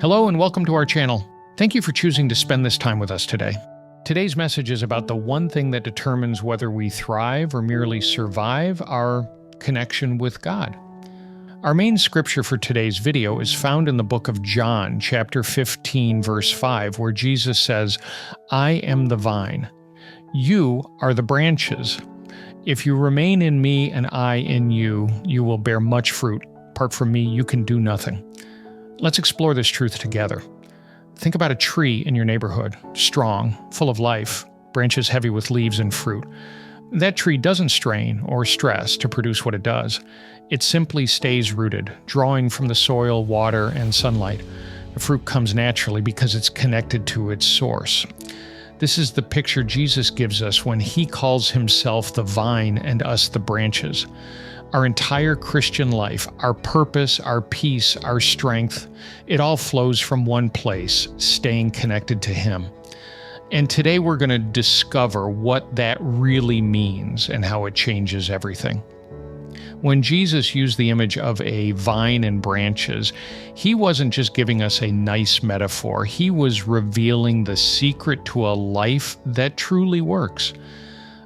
Hello and welcome to our channel. Thank you for choosing to spend this time with us today. Today's message is about the one thing that determines whether we thrive or merely survive: our connection with God. Our main scripture for today's video is found in the book of John, chapter 15, verse 5, where Jesus says, "I am the vine. You are the branches. If you remain in me and I in you, you will bear much fruit. Apart from me, you can do nothing." Let's explore this truth together. Think about a tree in your neighborhood, strong, full of life, branches heavy with leaves and fruit. That tree doesn't strain or stress to produce what it does. It simply stays rooted, drawing from the soil, water, and sunlight. The fruit comes naturally because it's connected to its source. This is the picture Jesus gives us when he calls himself the vine and us the branches. Our entire Christian life, our purpose, our peace, our strength, it all flows from one place, staying connected to him. And today we're going to discover what that really means and how it changes everything. When Jesus used the image of a vine and branches, he wasn't just giving us a nice metaphor. He was revealing the secret to a life that truly works.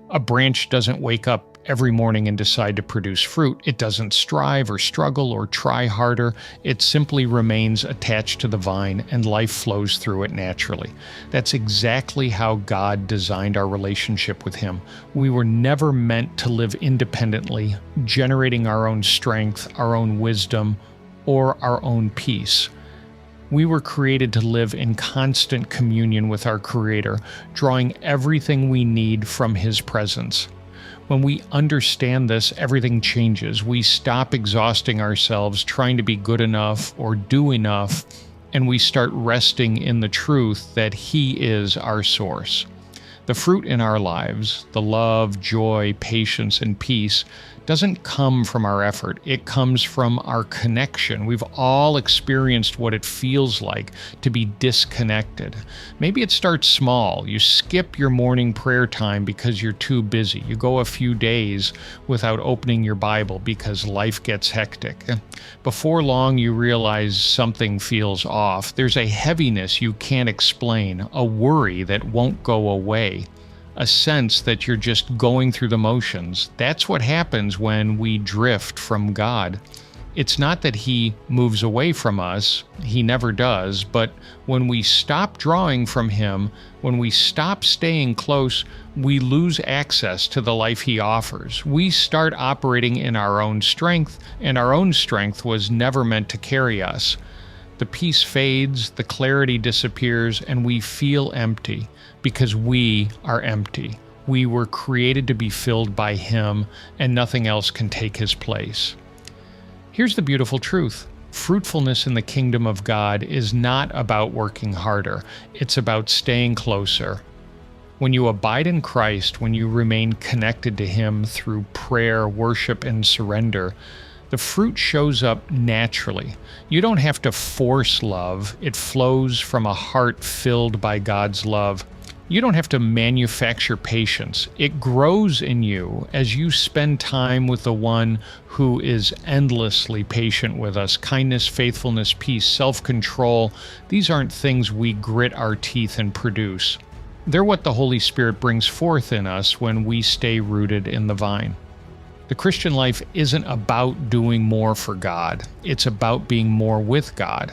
A branch doesn't wake up every morning and decide to produce fruit. It doesn't strive or struggle or try harder. It simply remains attached to the vine and life flows through it naturally. That's exactly how God designed our relationship with him. We were never meant to live independently, generating our own strength, our own wisdom, or our own peace. We were created to live in constant communion with our Creator, drawing everything we need from his presence. When we understand this, everything changes. We stop exhausting ourselves trying to be good enough or do enough, and we start resting in the truth that he is our source. The fruit in our lives, the love, joy, patience, and peace, doesn't come from our effort. It comes from our connection. We've all experienced what it feels like to be disconnected. Maybe it starts small. You skip your morning prayer time because you're too busy. You go a few days without opening your Bible because life gets hectic. Before long, you realize something feels off. There's a heaviness you can't explain, a worry that won't go away. A sense that you're just going through the motions. That's what happens when we drift from God. It's not that he moves away from us, he never does, but when we stop drawing from him, when we stop staying close, we lose access to the life he offers. We start operating in our own strength, and our own strength was never meant to carry us. The peace fades, the clarity disappears, and we feel empty because we are empty. We were created to be filled by him, and nothing else can take his place. Here's the beautiful truth. Fruitfulness in the kingdom of God is not about working harder. It's about staying closer. When you abide in Christ, when you remain connected to him through prayer, worship, and surrender, the fruit shows up naturally. You don't have to force love. It flows from a heart filled by God's love. You don't have to manufacture patience. It grows in you as you spend time with the one who is endlessly patient with us. Kindness, faithfulness, peace, self-control. These aren't things we grit our teeth and produce. They're what the Holy Spirit brings forth in us when we stay rooted in the vine. The Christian life isn't about doing more for God. It's about being more with God.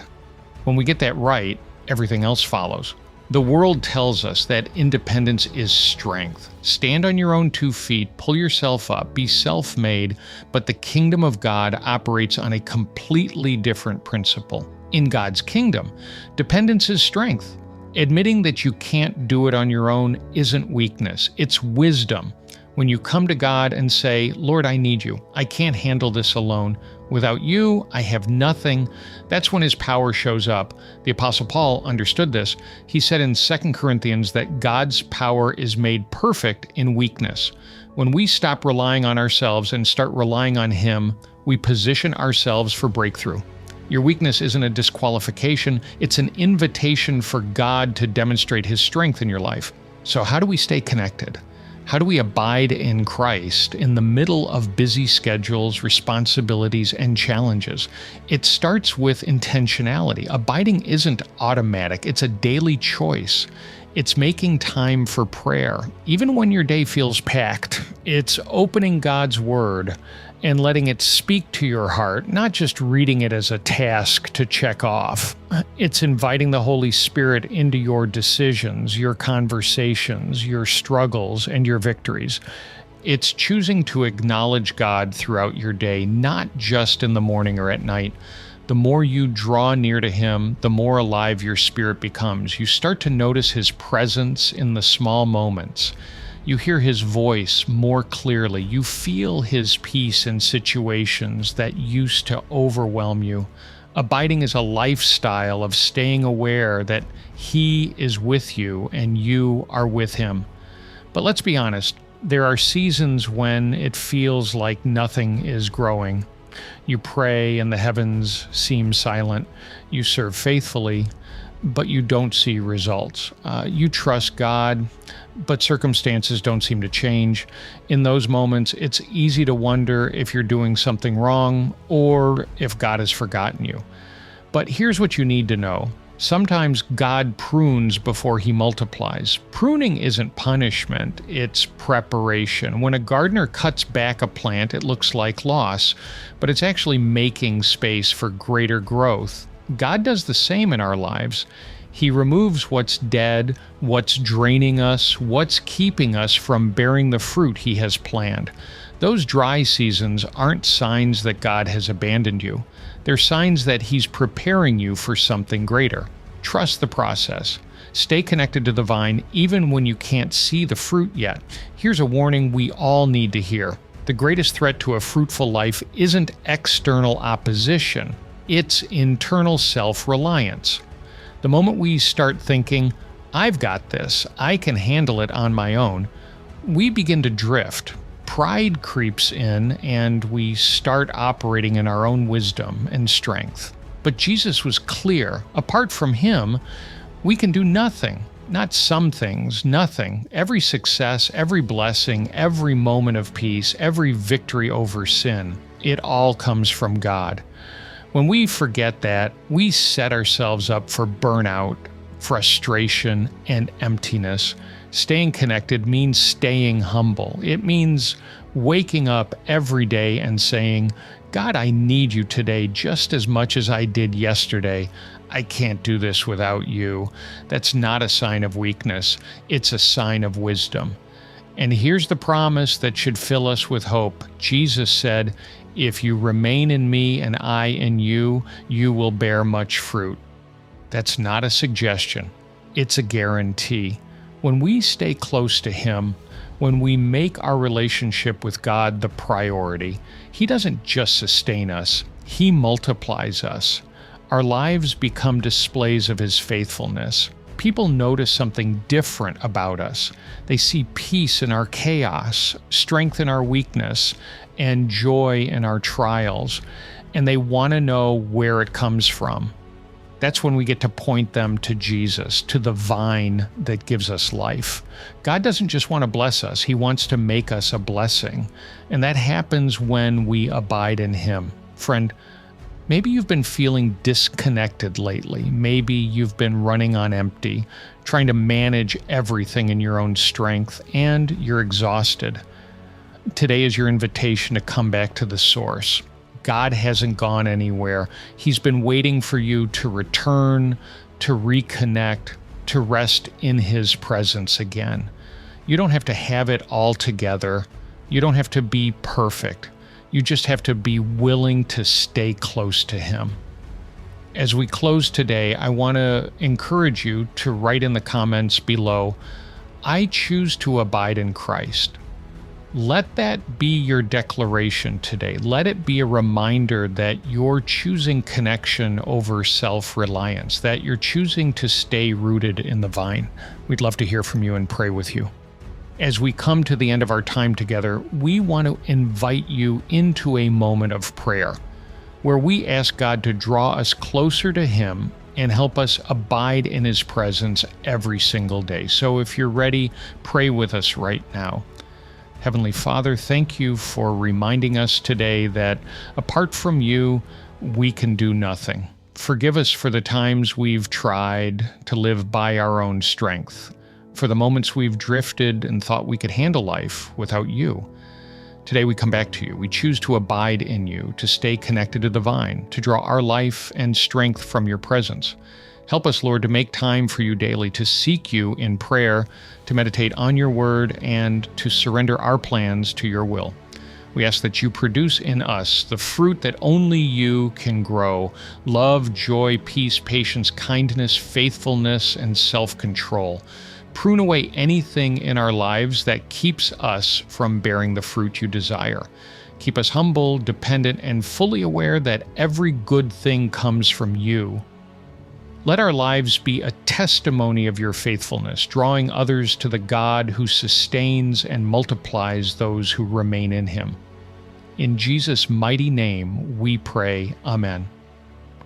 When we get that right, everything else follows. The world tells us that independence is strength. Stand on your own 2 feet, pull yourself up, be self-made, but the kingdom of God operates on a completely different principle. In God's kingdom, dependence is strength. Admitting that you can't do it on your own isn't weakness, it's wisdom. When you come to God and say, "Lord, I need you. I can't handle this alone. Without you, I have nothing," that's when his power shows up. The Apostle Paul understood this. He said in 2 Corinthians that God's power is made perfect in weakness. When we stop relying on ourselves and start relying on him, we position ourselves for breakthrough. Your weakness isn't a disqualification, it's an invitation for God to demonstrate his strength in your life. So how do we stay connected? How do we abide in Christ in the middle of busy schedules, responsibilities, and challenges? It starts with intentionality. Abiding isn't automatic, it's a daily choice. It's making time for prayer, even when your day feels packed. It's opening God's Word and letting it speak to your heart, not just reading it as a task to check off. It's inviting the Holy Spirit into your decisions, your conversations, your struggles, and your victories. It's choosing to acknowledge God throughout your day, not just in the morning or at night. The more you draw near to Him, the more alive your spirit becomes. You start to notice His presence in the small moments. You hear His voice more clearly. You feel His peace in situations that used to overwhelm you. Abiding is a lifestyle of staying aware that He is with you and you are with Him. But let's be honest, there are seasons when it feels like nothing is growing. You pray and the heavens seem silent. You serve faithfully, but you don't see results. You trust God, but circumstances don't seem to change. In those moments, it's easy to wonder if you're doing something wrong or if God has forgotten you. But here's what you need to know. Sometimes God prunes before He multiplies. Pruning isn't punishment, it's preparation. When a gardener cuts back a plant, it looks like loss, but it's actually making space for greater growth. God does the same in our lives. He removes what's dead, what's draining us, what's keeping us from bearing the fruit He has planned. Those dry seasons aren't signs that God has abandoned you. They're signs that He's preparing you for something greater. Trust the process. Stay connected to the vine even when you can't see the fruit yet. Here's a warning we all need to hear. The greatest threat to a fruitful life isn't external opposition. It's internal self-reliance. The moment we start thinking, I've got this, I can handle it on my own, we begin to drift. Pride creeps in and we start operating in our own wisdom and strength. But Jesus was clear. Apart from Him, we can do nothing. Not some things, nothing. Every success, every blessing, every moment of peace, every victory over sin, it all comes from God. When we forget that, we set ourselves up for burnout, frustration, and emptiness. Staying connected means staying humble. It means waking up every day and saying, God, I need you today just as much as I did yesterday. I can't do this without you. That's not a sign of weakness. It's a sign of wisdom. And here's the promise that should fill us with hope. Jesus said, if you remain in me and I in you, you will bear much fruit. That's not a suggestion. It's a guarantee. When we stay close to Him, when we make our relationship with God the priority, He doesn't just sustain us, He multiplies us. Our lives become displays of His faithfulness. People notice something different about us. They see peace in our chaos, strength in our weakness, and joy in our trials, and they want to know where it comes from. That's when we get to point them to Jesus, to the vine that gives us life. God doesn't just want to bless us, He wants to make us a blessing. And that happens when we abide in Him. Friend, maybe you've been feeling disconnected lately. Maybe you've been running on empty, trying to manage everything in your own strength, and you're exhausted. Today is your invitation to come back to the source. God hasn't gone anywhere. He's been waiting for you to return, to reconnect, to rest in His presence again. You don't have to have it all together. You don't have to be perfect. You just have to be willing to stay close to Him. As we close today, I want to encourage you to write in the comments below, I choose to abide in Christ. Let that be your declaration today. Let it be a reminder that you're choosing connection over self-reliance, that you're choosing to stay rooted in the vine. We'd love to hear from you and pray with you. As we come to the end of our time together, we want to invite you into a moment of prayer where we ask God to draw us closer to Him and help us abide in His presence every single day. So if you're ready, pray with us right now. Heavenly Father, thank you for reminding us today that apart from you, we can do nothing. Forgive us for the times we've tried to live by our own strength, for the moments we've drifted and thought we could handle life without you. Today we come back to you. We choose to abide in you, to stay connected to the vine, to draw our life and strength from your presence. Help us, Lord, to make time for you daily, to seek you in prayer, to meditate on your word, and to surrender our plans to your will. We ask that you produce in us the fruit that only you can grow: love, joy, peace, patience, kindness, faithfulness, and self-control. Prune away anything in our lives that keeps us from bearing the fruit you desire. Keep us humble, dependent, and fully aware that every good thing comes from you. Let our lives be a testimony of your faithfulness, drawing others to the God who sustains and multiplies those who remain in him. In Jesus' mighty name we pray, Amen.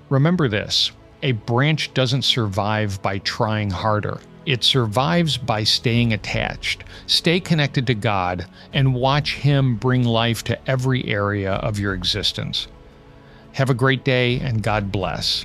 Remember this: a branch doesn't survive by trying harder. It survives by staying attached. Stay connected to God and watch him bring life to every area of your existence. Have a great day, and God bless.